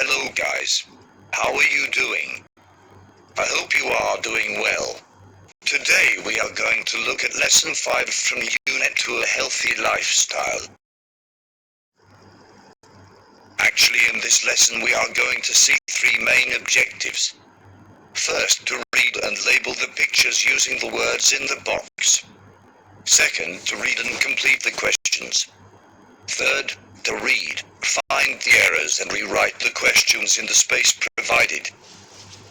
Hello guys. How are you doing? I hope you are doing well. Today we are going to look at lesson 5 from Younes to a healthy lifestyle. Actually, in this lesson we are going to see 3 main objectives. First, to read and label the pictures using the words in the box. Second, to read and complete the questions. Third, to read, find the errors and rewrite the questions in the space provided.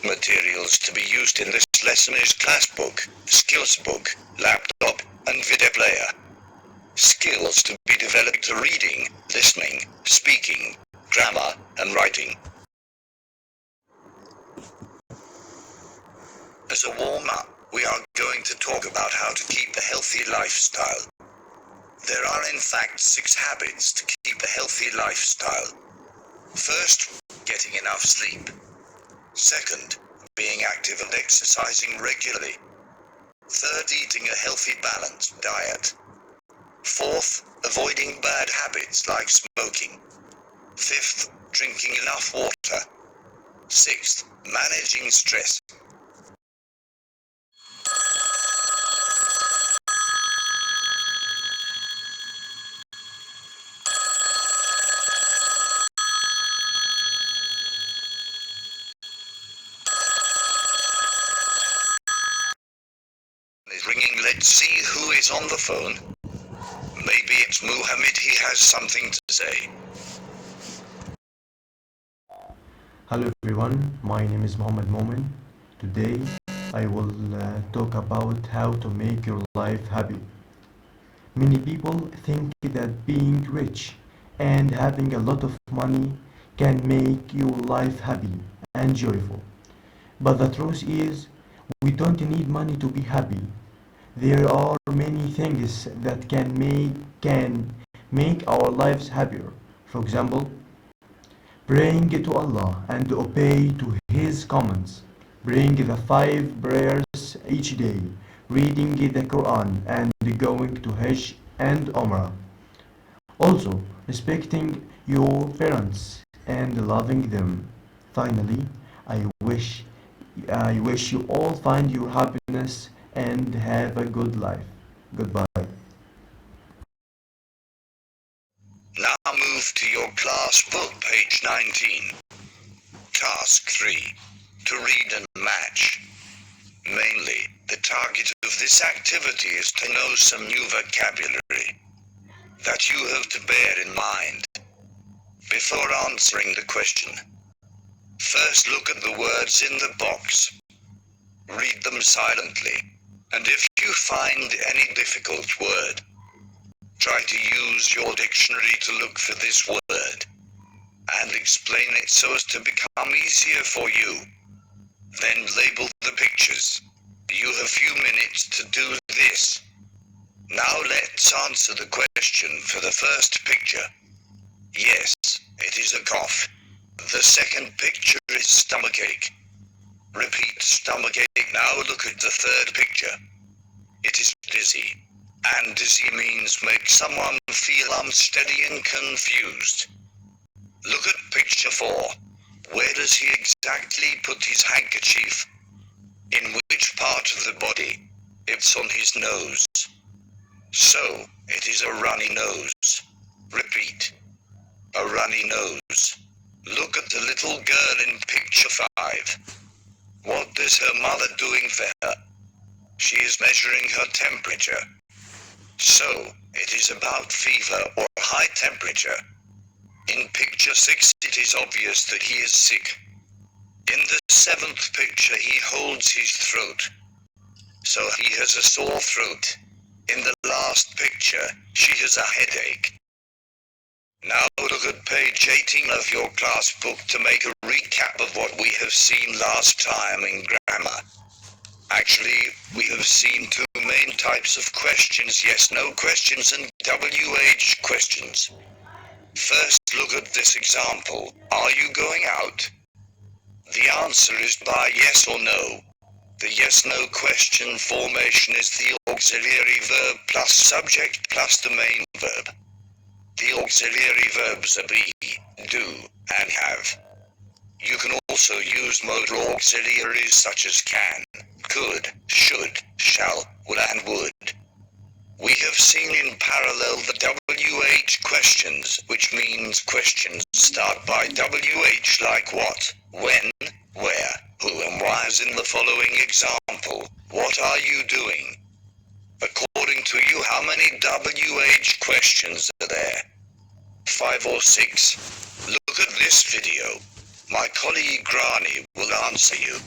Materials to be used in this lesson is class book, skills book, laptop, and video player. Skills to be developed are reading, listening, speaking, grammar, and writing. As a warm-up, we are going to talk about how to keep a healthy lifestyle. There are in fact 6 habits to keep a healthy lifestyle. First, getting enough sleep. Second, being active and exercising regularly. Third, eating a healthy balanced diet. Fourth, avoiding bad habits like smoking. Fifth, drinking enough water. Sixth, managing stress. Is ringing. Let's see who is on the phone. Maybe it's Muhammad. He has something to say. Hello everyone, my name is Mahmoud. Today I will talk about how to make your life happy. Many people think that being rich and having a lot of money can make your life happy and joyful. But the truth is, we don't need money to be happy. There are many things that can make our lives happier. For example, praying to Allah and obey to His commands, praying the 5 prayers each day, reading the Quran and going to Hajj and Umrah. Also, respecting your parents and loving them. Finally, I wish you all find your happiness and have a good life. Goodbye. Now move to your class book, page 19. Task 3. To read and match. Mainly, the target of this activity is to know some new vocabulary that you have to bear in mind before answering the question. First, look at the words in the box. Read them silently, and if you find any difficult word, try to use your dictionary to look for this word and explain it so as to become easier for you. Then label the pictures. You have few minutes to do this. Now let's answer the question for the first picture. Yes, it is a cough. The second picture is stomachache. Repeat stomachache. Now look at the third picture. It is dizzy. And dizzy means make someone feel unsteady and confused. Look at picture 4. Where does he exactly put his handkerchief? In which part of the body? It's on his nose. So, it is a runny nose. Repeat. A runny nose. Look at the little girl in picture 5. What is her mother doing for her? She is measuring her temperature. So, it is about fever or high temperature. In picture 6, it is obvious that he is sick. In the 7th picture, he holds his throat. So he has a sore throat. In the last picture, she has a headache. Now look at page 18 of your class book to make a recap of what we have seen last time in grammar. Actually, we have seen 2 main types of questions: yes/no questions and WH questions. First, look at this example. Are you going out? The answer is by yes or no. The yes/no question formation is the auxiliary verb plus subject plus the main verb. The auxiliary verbs are be, do, and have. You can also use modal auxiliaries such as can, could, should, shall, will and would. We have seen in parallel the WH questions, which means questions start by WH like what, when, where, who and why, as in the following example. What are you doing? According to you, how many WH questions are there? 5 or 6? Look at this video. My colleague Grani will answer you.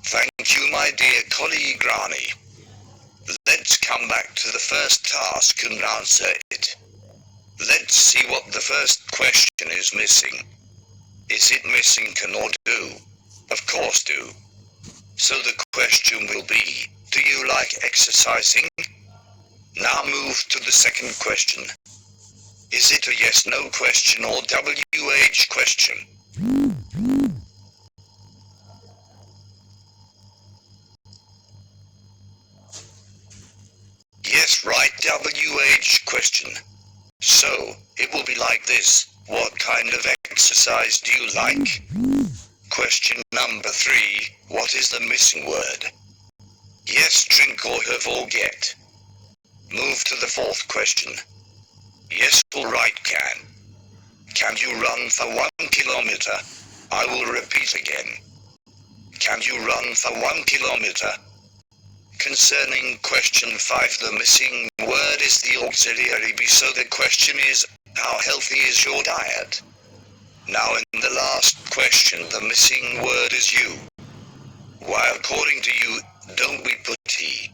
Thank you, my dear colleague Grani. Let's come back to the first task and answer it. Let's see what the first question is missing. Is it missing can or do? Of course do. So the question will be, do you like exercising? Now move to the second question. Is it a yes/no question or WH question? Yes, right, WH question. So, it will be like this. What kind of exercise do you like? Question number 3. What is the missing word? Yes, drink or have or get. Move to the fourth question. Yes or right, can. Can you run for 1 kilometer? I will repeat again. Can you run for 1 kilometer? Concerning question 5, the missing word is the auxiliary be, so the question is, how healthy is your diet? Now in the last question the missing word is you. Why, according to you, don't we put he?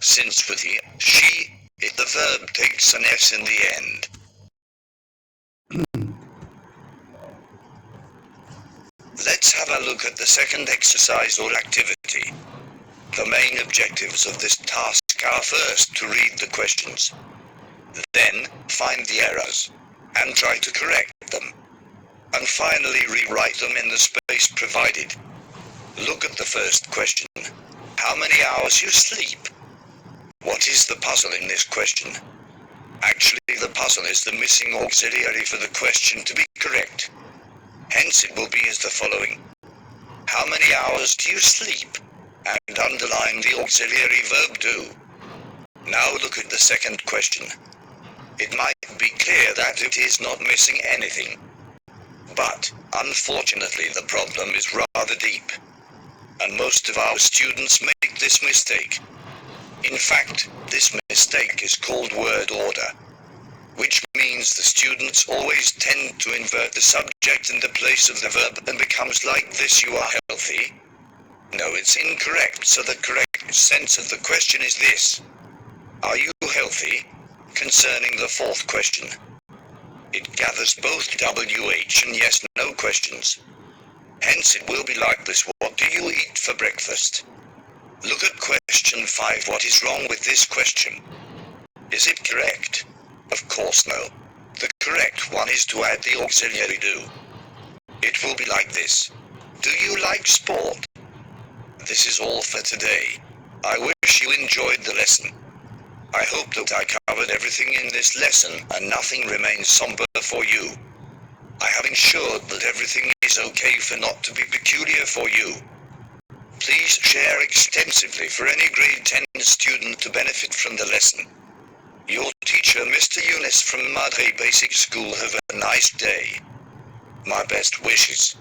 Since with he, she, if the verb takes an s in the end. Let's have a look at the second exercise or activity. The main objectives of this task are first to read the questions, then find the errors, and try to correct them, and finally rewrite them in the space provided. Look at the first question. How many hours you sleep? What is the puzzle in this question? Actually, the puzzle is the missing auxiliary for the question to be correct. Hence it will be as the following. How many hours do you sleep? And underline the auxiliary verb do. Now look at the second question. It might be clear that it is not missing anything. But, unfortunately, the problem is rather deep. And most of our students make this mistake. In fact, this mistake is called word order, which means the students always tend to invert the subject in the place of the verb and becomes like this: you are healthy. No, it's incorrect, so the correct sense of the question is this: are you healthy? Concerning the fourth question, it gathers both WH and yes/no questions. Hence it will be like this: what do you eat for breakfast? Look at question 5. What is wrong with this question? Is it correct? Of course no. The correct one is to add the auxiliary do. It will be like this: do you like sport? This is all for today. I wish you enjoyed the lesson. I hope that I covered everything in this lesson and nothing remains somber for you. I have ensured that everything is okay for not to be peculiar for you. Please share extensively for any grade 10 student to benefit from the lesson. Your teacher, Mr. Younes from Madre Basic School. Have a nice day. My best wishes.